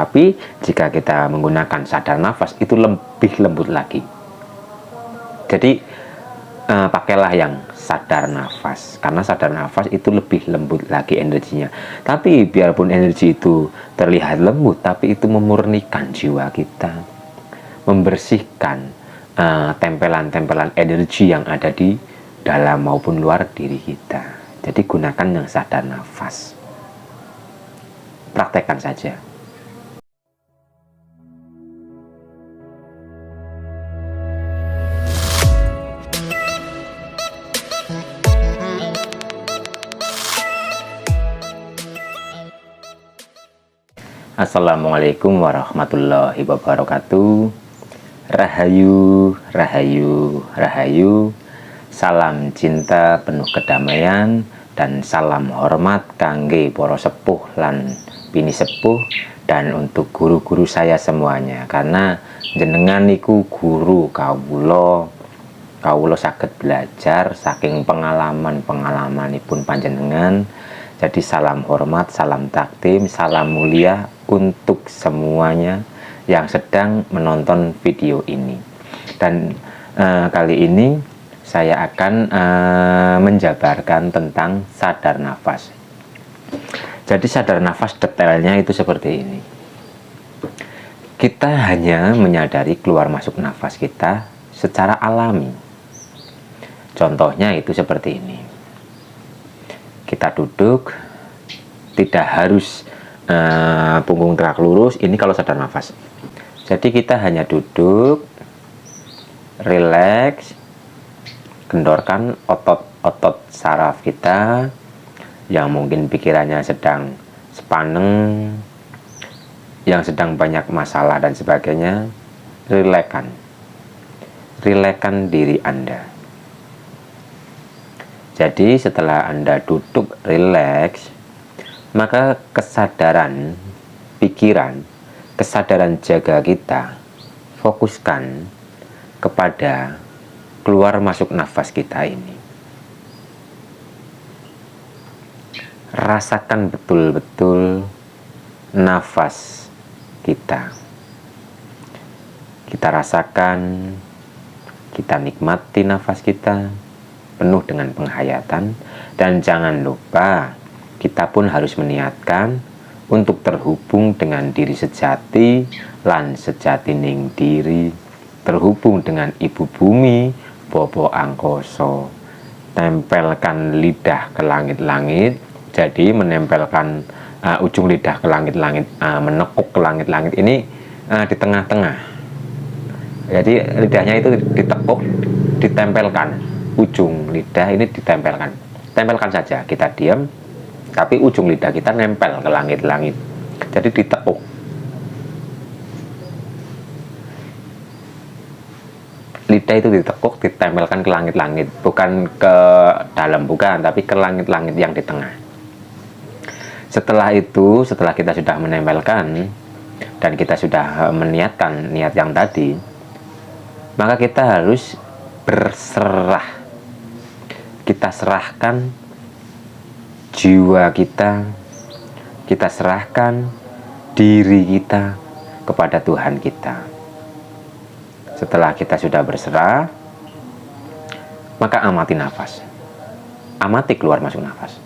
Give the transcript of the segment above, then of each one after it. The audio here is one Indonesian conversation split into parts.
Tapi jika kita menggunakan sadar nafas itu lebih lembut lagi. Jadi pakailah yang sadar nafas, karena sadar nafas itu lebih lembut lagi energinya. Tapi biarpun energi itu terlihat lembut, tapi itu memurnikan jiwa kita, membersihkan tempelan-tempelan energi yang ada di dalam maupun luar diri kita. Jadi gunakan yang sadar nafas, praktekkan saja. Assalamualaikum warahmatullahi wabarakatuh. Rahayu, rahayu, rahayu. Salam cinta penuh kedamaian dan salam hormat kangge para sepuh lan bini sepuh, dan untuk guru-guru saya semuanya, karena jenengan niku guru kawula saged belajar saking pengalamanipun panjenengan. Jadi salam hormat, salam takdim, salam mulia untuk semuanya yang sedang menonton video ini. Dan kali ini saya akan menjabarkan tentang sadar nafas. Jadi sadar nafas detailnya itu seperti ini. Kita hanya menyadari keluar masuk nafas kita secara alami. Contohnya itu seperti ini. Kita duduk, tidak harus punggung tegak lurus, ini kalau sadar nafas. Jadi kita hanya duduk, rileks, kendorkan otot-otot saraf kita yang mungkin pikirannya sedang sepaneng, yang sedang banyak masalah dan sebagainya. Rilekkan diri Anda. Jadi setelah Anda duduk rileks, maka kesadaran pikiran, kesadaran jaga kita fokuskan kepada keluar masuk nafas kita ini. Rasakan betul-betul nafas kita. Kita rasakan, kita nikmati nafas kita penuh dengan penghayatan. Dan jangan lupa, kita pun harus meniatkan untuk terhubung dengan diri sejati lan sejatining diri, terhubung dengan ibu bumi, bobo angkoso. Tempelkan lidah ke langit-langit. Jadi menempelkan ujung lidah ke langit-langit, menekuk ke langit-langit ini di tengah-tengah. Jadi lidahnya itu ditekuk, ditempelkan. Ujung lidah ini ditempelkan. Tempelkan saja, kita diam, tapi ujung lidah kita nempel ke langit-langit. Jadi ditekuk. Lidah itu ditekuk, ditempelkan ke langit-langit. Bukan ke dalam, bukan, tapi ke langit-langit yang di tengah. Setelah itu, setelah kita sudah menempelkan dan kita sudah meniatkan niat yang tadi, maka kita harus berserah. Kita serahkan jiwa kita, kita serahkan diri kita kepada Tuhan kita. Setelah kita sudah berserah, maka amati nafas. Amati keluar masuk nafas.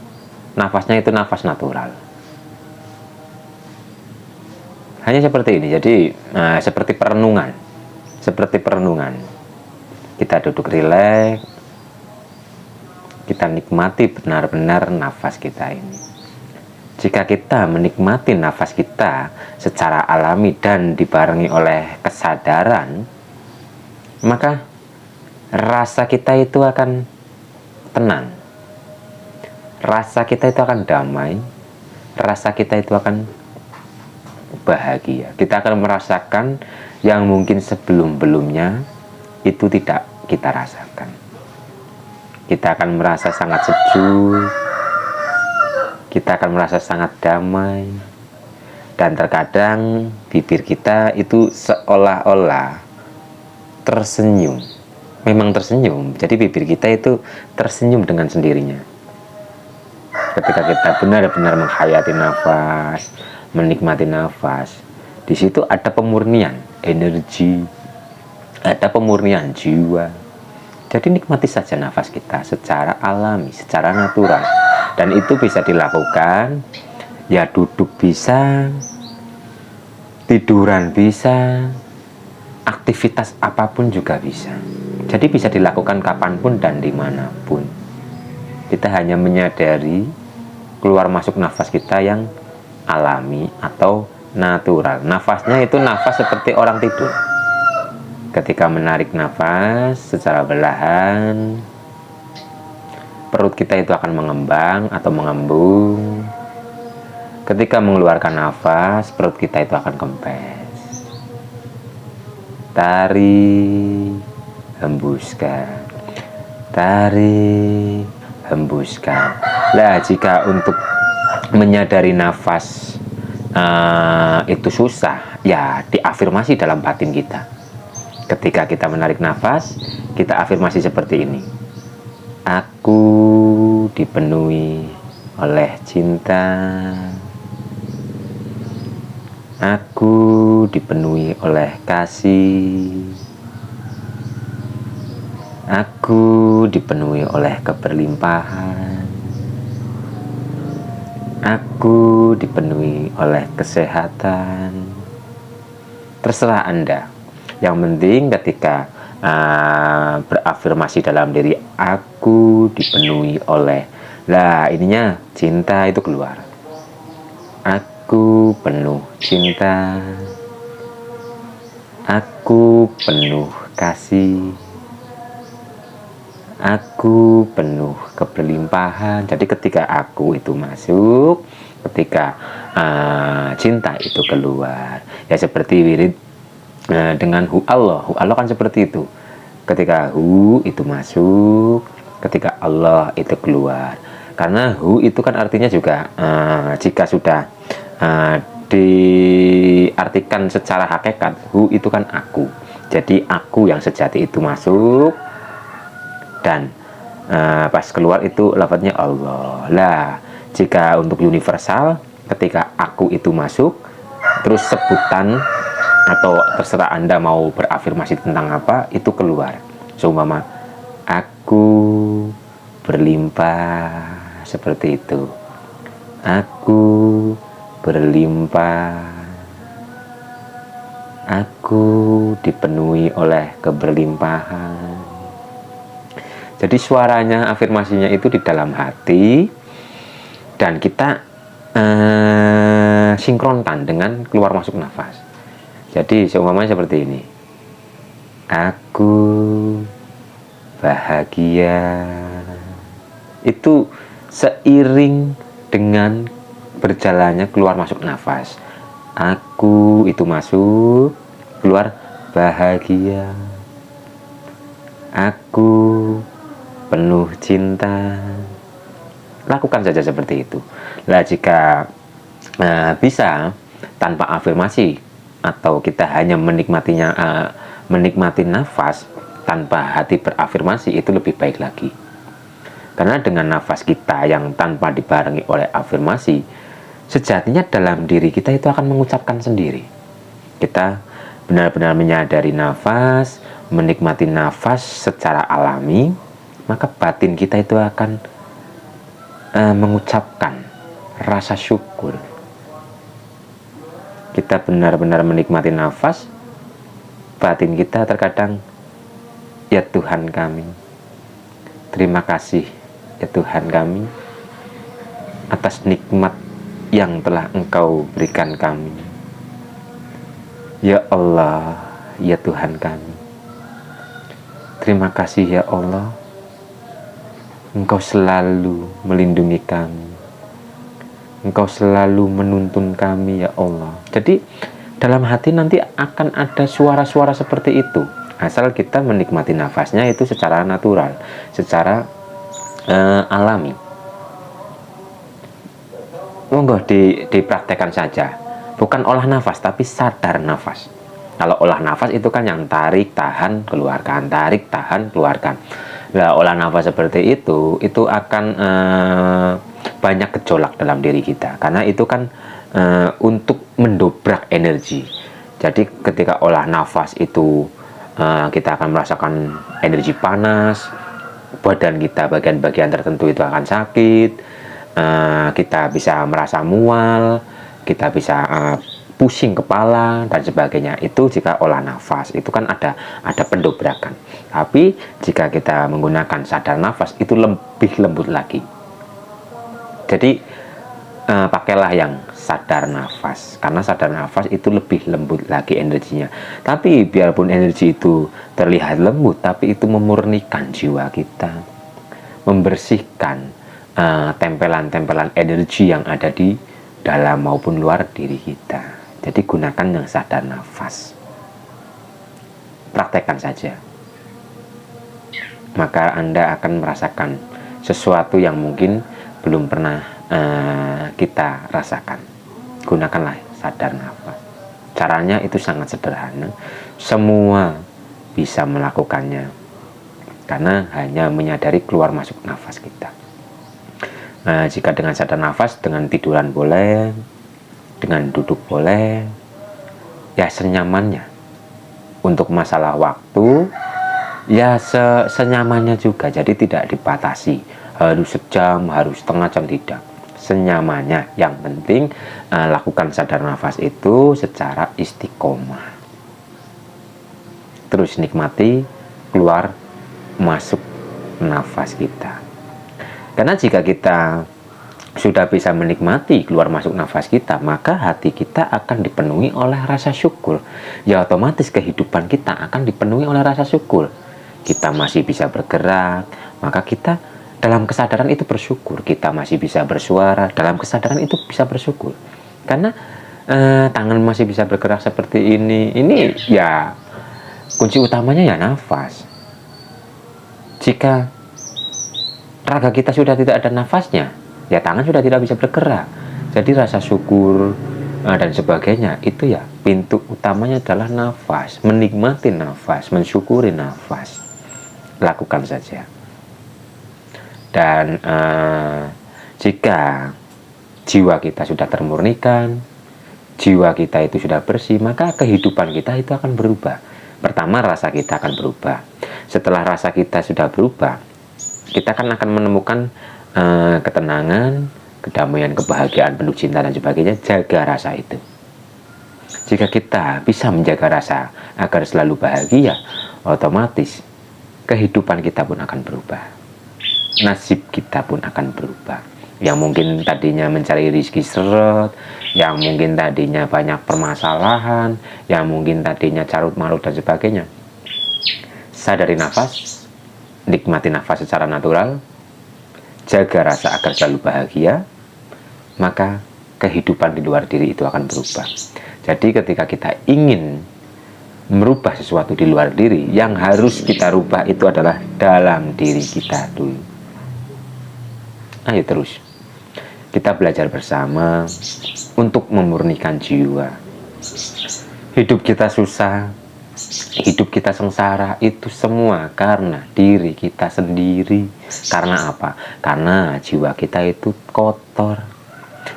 Nafasnya itu nafas natural. Hanya seperti ini. Jadi seperti perenungan. Seperti perenungan. Kita duduk rileks. Kita nikmati benar-benar nafas kita ini. Jika kita menikmati nafas kita secara alami dan dibarengi oleh kesadaran, maka rasa kita itu akan tenang. Rasa kita itu akan damai. Rasa kita itu akan bahagia. Kita akan merasakan yang mungkin sebelum-belumnya itu tidak kita rasakan. Kita akan merasa sangat sejuk, kita akan merasa sangat damai, dan terkadang bibir kita itu seolah-olah tersenyum. Memang tersenyum, jadi bibir kita itu tersenyum dengan sendirinya. Ketika kita benar-benar menghayati nafas, menikmati nafas, Di situ ada pemurnian energi, ada pemurnian jiwa. Jadi nikmati saja nafas kita secara alami, secara natural. Dan itu bisa dilakukan, ya duduk bisa, tiduran bisa, aktivitas apapun juga bisa. Jadi bisa dilakukan kapanpun dan dimanapun. Kita hanya menyadari keluar masuk nafas kita yang alami atau natural. Nafasnya itu nafas seperti orang tidur. Ketika menarik nafas secara perlahan, perut kita itu akan mengembang atau mengembung. Ketika mengeluarkan nafas, perut kita itu akan kempes. Tarik, hembuskan. Tarik, hembuskan. Nah, jika untuk menyadari nafas itu susah, ya diafirmasi dalam batin kita. Ketika kita menarik nafas, kita afirmasi seperti ini. Aku dipenuhi oleh cinta. Aku dipenuhi oleh kasih. Aku dipenuhi oleh keberlimpahan. Aku dipenuhi oleh kesehatan. Terserah Anda. Yang penting ketika berafirmasi dalam diri, aku dipenuhi oleh, lah ininya cinta itu keluar. Aku penuh cinta. Aku penuh kasih. Aku penuh keberlimpahan. Jadi ketika aku itu masuk, ketika cinta itu keluar, ya seperti wirid dengan hu Allah kan seperti itu. Ketika hu itu masuk, ketika Allah itu keluar. Karena hu itu kan artinya juga jika sudah diartikan secara hakikat, hu itu kan aku. Jadi aku yang sejati itu masuk, dan pas keluar itu lafadznya Allah. Lah, jika untuk universal, ketika aku itu masuk, terus sebutan atau terserah Anda mau berafirmasi tentang apa, itu keluar. Seumpama aku berlimpah, seperti itu. Aku berlimpah. Aku dipenuhi oleh keberlimpahan. Jadi suaranya, afirmasinya itu di dalam hati, dan kita sinkronkan dengan keluar masuk nafas. Jadi seumpamanya seperti ini. Aku bahagia. Itu seiring dengan berjalannya keluar masuk nafas. Aku itu masuk, keluar bahagia. Aku penuh cinta. Lakukan saja seperti itu. Nah, jika bisa tanpa afirmasi, atau kita hanya menikmatinya, menikmati nafas tanpa hati berafirmasi, itu lebih baik lagi. Karena dengan nafas kita yang tanpa dibarengi oleh afirmasi, sejatinya dalam diri kita itu akan mengucapkan sendiri. Kita benar-benar menyadari nafas, menikmati nafas secara alami, maka batin kita itu akan mengucapkan rasa syukur. Kita benar-benar menikmati nafas, batin kita terkadang, ya Tuhan kami, terima kasih ya Tuhan kami atas nikmat yang telah Engkau berikan kami. Ya Allah, ya Tuhan kami, terima kasih ya Allah, Engkau selalu melindungi kami, Engkau selalu menuntun kami ya Allah. Jadi dalam hati nanti akan ada suara-suara seperti itu, asal kita menikmati nafasnya itu secara natural, secara alami. Monggo dipraktekkan saja. Bukan olah nafas, tapi sadar nafas. Kalau olah nafas itu kan yang tarik, tahan, keluarkan, tarik, tahan, keluarkan. Nah, olah nafas seperti itu akan banyak gejolak dalam diri kita, karena itu kan untuk mendobrak energi. Jadi ketika olah nafas itu kita akan merasakan energi panas, badan kita bagian-bagian tertentu itu akan sakit, kita bisa merasa mual, kita bisa pusing kepala dan sebagainya. Itu jika olah nafas itu kan ada pendobrakan. Tapi jika kita menggunakan sadar nafas itu lebih lembut lagi. Jadi pakailah yang sadar nafas, karena sadar nafas itu lebih lembut lagi energinya. Tapi biarpun energi itu terlihat lembut, tapi itu memurnikan jiwa kita, membersihkan tempelan-tempelan energi yang ada di dalam maupun luar diri kita. Jadi gunakan yang sadar nafas, praktekkan saja, maka Anda akan merasakan sesuatu yang mungkin belum pernah kita rasakan. Gunakanlah sadar nafas. Caranya itu sangat sederhana, semua bisa melakukannya karena hanya menyadari keluar masuk nafas kita. Jika dengan sadar nafas, dengan tiduran boleh, dengan duduk boleh, ya senyamannya. Untuk masalah waktu, ya senyamannya juga, jadi tidak dibatasi harus sejam, harus setengah jam, tidak, senyamannya. Yang penting lakukan sadar nafas itu secara istiqomah, terus nikmati keluar masuk nafas kita. Karena jika kita sudah bisa menikmati keluar masuk nafas kita, maka hati kita akan dipenuhi oleh rasa syukur. Ya otomatis kehidupan kita akan dipenuhi oleh rasa syukur. Kita masih bisa bergerak, maka kita dalam kesadaran itu bersyukur. Kita masih bisa bersuara, dalam kesadaran itu bisa bersyukur. Karena tangan masih bisa bergerak seperti ini ya kunci utamanya ya nafas. Jika raga kita sudah tidak ada nafasnya, ya tangan sudah tidak bisa bergerak. Jadi rasa syukur dan sebagainya itu ya pintu utamanya adalah nafas, menikmati nafas, mensyukuri nafas. Lakukan saja. Dan jika jiwa kita sudah termurnikan, jiwa kita itu sudah bersih, maka kehidupan kita itu akan berubah. Pertama, rasa kita akan berubah. Setelah rasa kita sudah berubah, kita akan menemukan ketenangan, kedamaian, kebahagiaan, penuh cinta dan sebagainya. Jaga rasa itu. Jika kita bisa menjaga rasa agar selalu bahagia, otomatis kehidupan kita pun akan berubah. Nasib kita pun akan berubah. Yang mungkin tadinya mencari rezeki seret, yang mungkin tadinya banyak permasalahan, yang mungkin tadinya carut marut dan sebagainya. Sadari nafas, nikmati nafas secara natural, jaga rasa agar selalu bahagia, maka kehidupan di luar diri itu akan berubah. Jadi ketika kita ingin merubah sesuatu di luar diri, yang harus kita rubah itu adalah dalam diri kita dulu. Ayo terus kita belajar bersama untuk memurnikan jiwa. Hidup kita susah, hidup kita sengsara, itu semua karena diri kita sendiri. Karena apa? Karena jiwa kita itu kotor.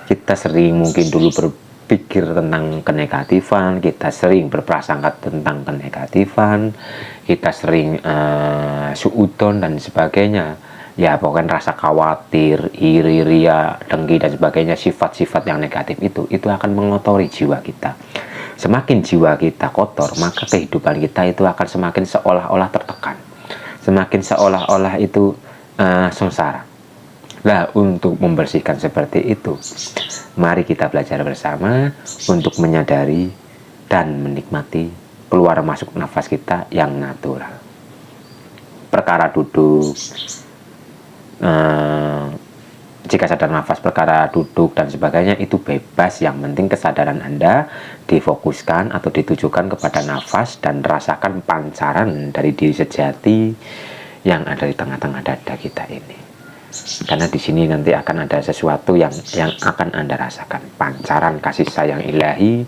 Kita sering mungkin dulu berpikir tentang kenegatifan, kita sering berprasangka tentang kenegatifan, kita sering suudon dan sebagainya. Ya pokoknya rasa khawatir, iri, ria, dengki dan sebagainya, sifat-sifat yang negatif itu akan mengotori jiwa kita. Semakin jiwa kita kotor, maka kehidupan kita itu akan semakin seolah-olah tertekan, semakin seolah-olah itu sengsara. Nah, untuk membersihkan seperti itu, mari kita belajar bersama untuk menyadari dan menikmati keluar masuk nafas kita yang natural. Perkara duduk, jika sadar nafas, perkara duduk dan sebagainya itu bebas. Yang penting kesadaran Anda difokuskan atau ditujukan kepada nafas dan rasakan pancaran dari diri sejati yang ada di tengah-tengah dada kita ini. Karena di sini nanti akan ada sesuatu yang akan Anda rasakan, pancaran kasih sayang ilahi,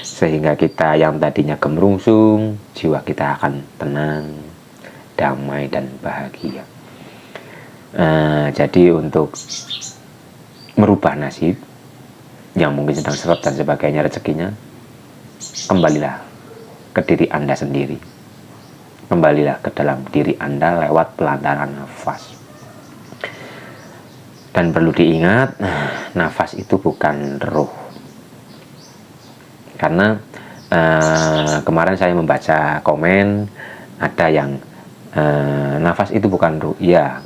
sehingga kita yang tadinya gemerungsung, jiwa kita akan tenang, damai dan bahagia. Jadi untuk merubah nasib yang mungkin sedang seret dan sebagainya rezekinya, kembalilah ke diri Anda sendiri. Kembalilah ke dalam diri Anda lewat pelantaran nafas. Dan perlu diingat, nafas itu bukan ruh. Karena kemarin saya membaca komen, ada yang nafas itu bukan ruh. Ya,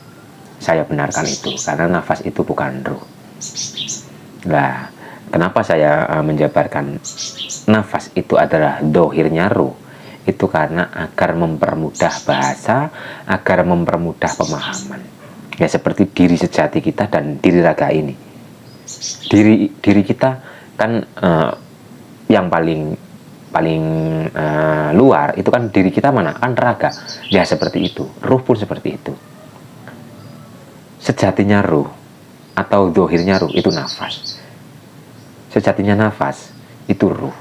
saya benarkan itu, karena nafas itu bukan ruh. Nah, kenapa saya menjabarkan nafas itu adalah dohirnya ruh? Itu karena agar mempermudah bahasa, agar mempermudah pemahaman. Ya, seperti diri sejati kita dan diri raga ini. Diri kita kan yang paling luar itu kan diri kita mana? Kan raga. Ya seperti itu. Ruh pun seperti itu. Sejatinya ruh atau dohirnya ruh itu nafas. Sejatinya nafas itu ruh.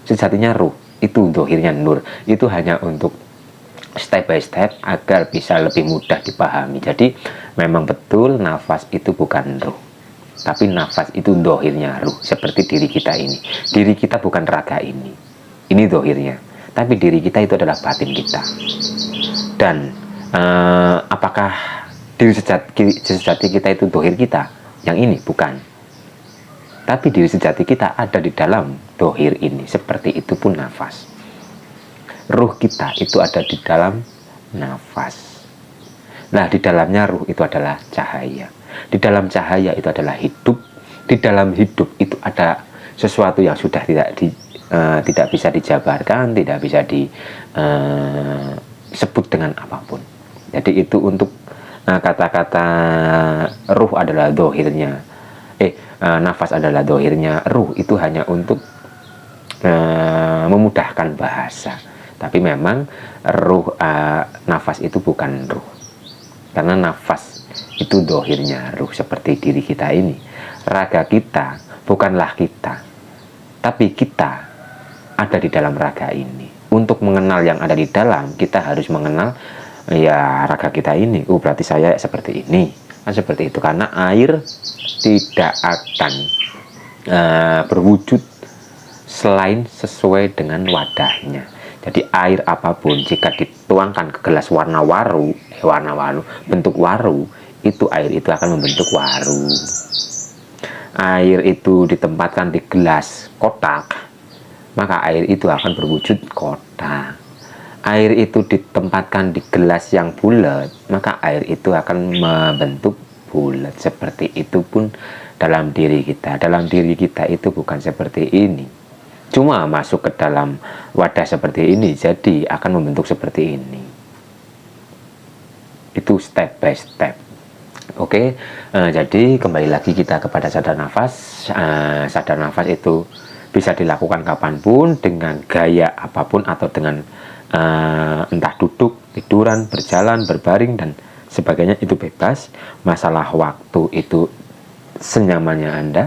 Sejatinya ruh itu dohirnya nur. Itu hanya untuk step by step agar bisa lebih mudah dipahami. Jadi memang betul nafas itu bukan ruh, tapi nafas itu dohirnya ruh. Seperti diri kita ini. Diri kita bukan raga ini. Ini dohirnya. Tapi diri kita itu adalah batin kita. Dan apakah diri sejati kita itu dohir kita? Yang ini bukan. Tapi diri sejati kita ada di dalam dohir ini. Seperti itu pun nafas. Ruh kita itu ada di dalam nafas. Nah, di dalamnya ruh itu adalah cahaya. Di dalam cahaya itu adalah hidup. Di dalam hidup itu ada sesuatu yang sudah tidak bisa dijabarkan, tidak bisa disebut dengan apapun. Jadi itu untuk kata-kata ruh adalah dohirnya. Nafas adalah dohirnya. Ruh itu hanya untuk memudahkan bahasa. Tapi memang ruh, nafas itu bukan ruh. Karena nafas itu dohirnya ruh, seperti diri kita ini. Raga kita bukanlah kita, tapi kita ada di dalam raga ini. Untuk mengenal yang ada di dalam, kita harus mengenal ya raga kita ini. Berarti saya seperti ini. Kan seperti itu. Karena air tidak akan berwujud selain sesuai dengan wadahnya. Jadi air apapun jika dituangkan ke gelas warna-waru, bentuk waru, itu air itu akan membentuk waru. Air itu ditempatkan di gelas kotak, maka air itu akan berwujud kotak. Air itu ditempatkan di gelas yang bulat, maka air itu akan membentuk bulat. Seperti itu pun dalam diri kita. Dalam diri kita itu bukan seperti ini. Cuma masuk ke dalam wadah seperti ini, jadi akan membentuk seperti ini. Itu step by step. Oke, jadi kembali lagi kita kepada sadar nafas. Sadar nafas itu bisa dilakukan kapanpun, dengan gaya apapun, atau dengan entah duduk, tiduran, berjalan, berbaring, dan sebagainya. Itu bebas. Masalah waktu itu senyamannya Anda.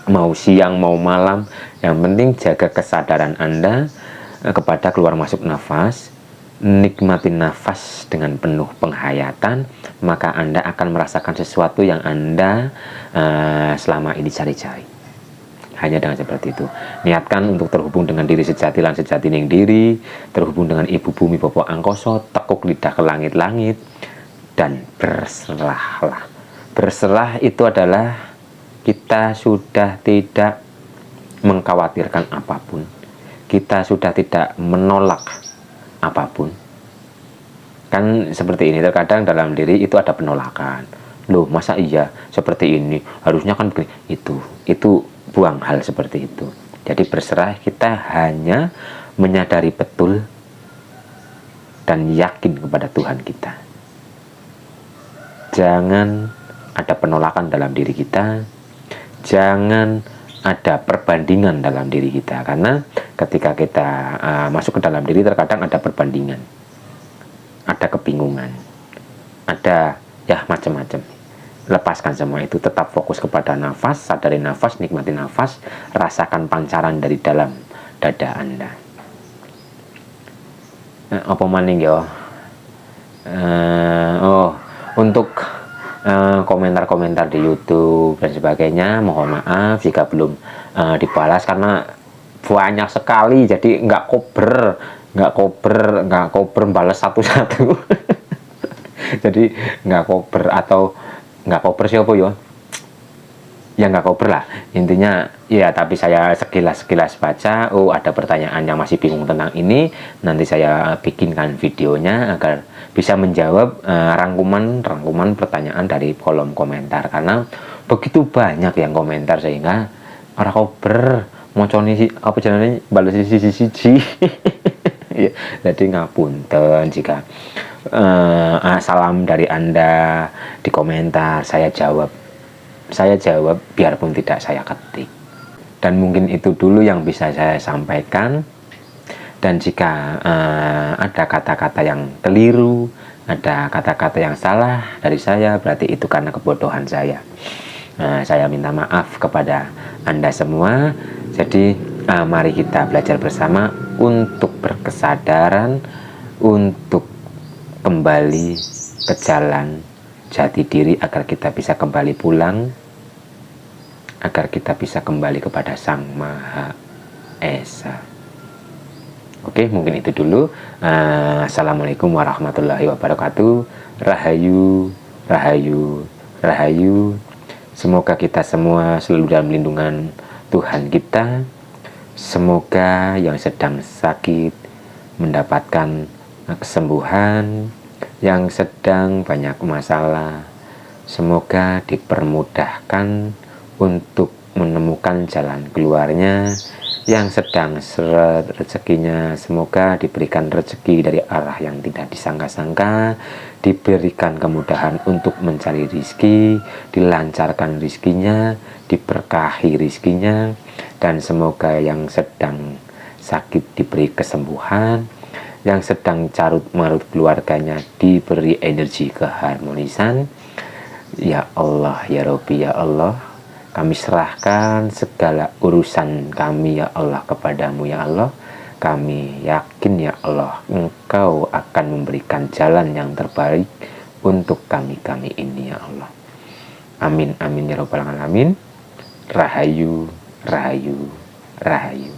Mau siang, mau malam, yang penting jaga kesadaran Anda kepada keluar masuk nafas. Nikmati nafas dengan penuh penghayatan, maka Anda akan merasakan sesuatu yang Anda selama ini cari-cari. Hanya dengan seperti itu. Niatkan untuk terhubung dengan diri sejati lan sejati ning diri, terhubung dengan ibu bumi Bopo Angkoso, tekuk lidah ke langit-langit, dan berserahlah. Berserah itu adalah kita sudah tidak mengkhawatirkan apapun. Kita sudah tidak menolak apapun. Kan seperti ini, terkadang dalam diri itu ada penolakan. Loh, masa iya seperti ini? Harusnya kan begini. Itu buang hal seperti itu. Jadi berserah, kita hanya menyadari betul dan yakin kepada Tuhan kita. Jangan ada penolakan dalam diri kita. Jangan ada perbandingan dalam diri kita, karena ketika kita masuk ke dalam diri, terkadang ada perbandingan, ada kebingungan, ada ya macam-macam. Lepaskan semua itu, tetap fokus kepada nafas, sadari nafas, nikmati nafas, rasakan pancaran dari dalam dada Anda. Apa maning ya? Untuk komentar-komentar di YouTube dan sebagainya, mohon maaf jika belum dibalas, karena banyak sekali, jadi nggak kober balas satu-satu. Jadi nggak kober, atau nggak kober siapa ya? Ya nggak kober lah intinya ya. Tapi saya sekilas baca, oh ada pertanyaan yang masih bingung tentang ini, nanti saya bikinkan videonya agar bisa menjawab rangkuman pertanyaan dari kolom komentar, karena begitu banyak yang komentar sehingga orang kober moconi apa jalannya balas siji. Ya, jadi ngapunten jika salam dari Anda di komentar saya jawab biarpun tidak saya ketik. Dan mungkin itu dulu yang bisa saya sampaikan. Dan jika ada kata-kata yang keliru, ada kata-kata yang salah dari saya, berarti itu karena kebodohan saya. Saya minta maaf kepada Anda semua. Jadi mari kita belajar bersama untuk berkesadaran, untuk kembali ke jalan jati diri, agar kita bisa kembali pulang, agar kita bisa kembali kepada Sang Maha Esa. Oke, mungkin itu dulu. Assalamualaikum warahmatullahi wabarakatuh. Rahayu, rahayu, rahayu. Semoga kita semua selalu dalam lindungan Tuhan kita. Semoga yang sedang sakit mendapatkan kesembuhan, yang sedang banyak masalah semoga dipermudahkan untuk menemukan jalan keluarnya, yang sedang seret rezekinya semoga diberikan rezeki dari arah yang tidak disangka-sangka, diberikan kemudahan untuk mencari rizki, dilancarkan rizkinya, diberkahi rizkinya, dan semoga yang sedang sakit diberi kesembuhan, yang sedang carut marut keluarganya diberi energi keharmonisan. Ya Allah, ya Rabbi, ya Allah, kami serahkan segala urusan kami ya Allah kepadamu ya Allah. Kami yakin ya Allah Engkau akan memberikan jalan yang terbaik untuk kami ini ya Allah. Amin amin ya Rabbal alamin. Rahayu, rahayu, rahayu.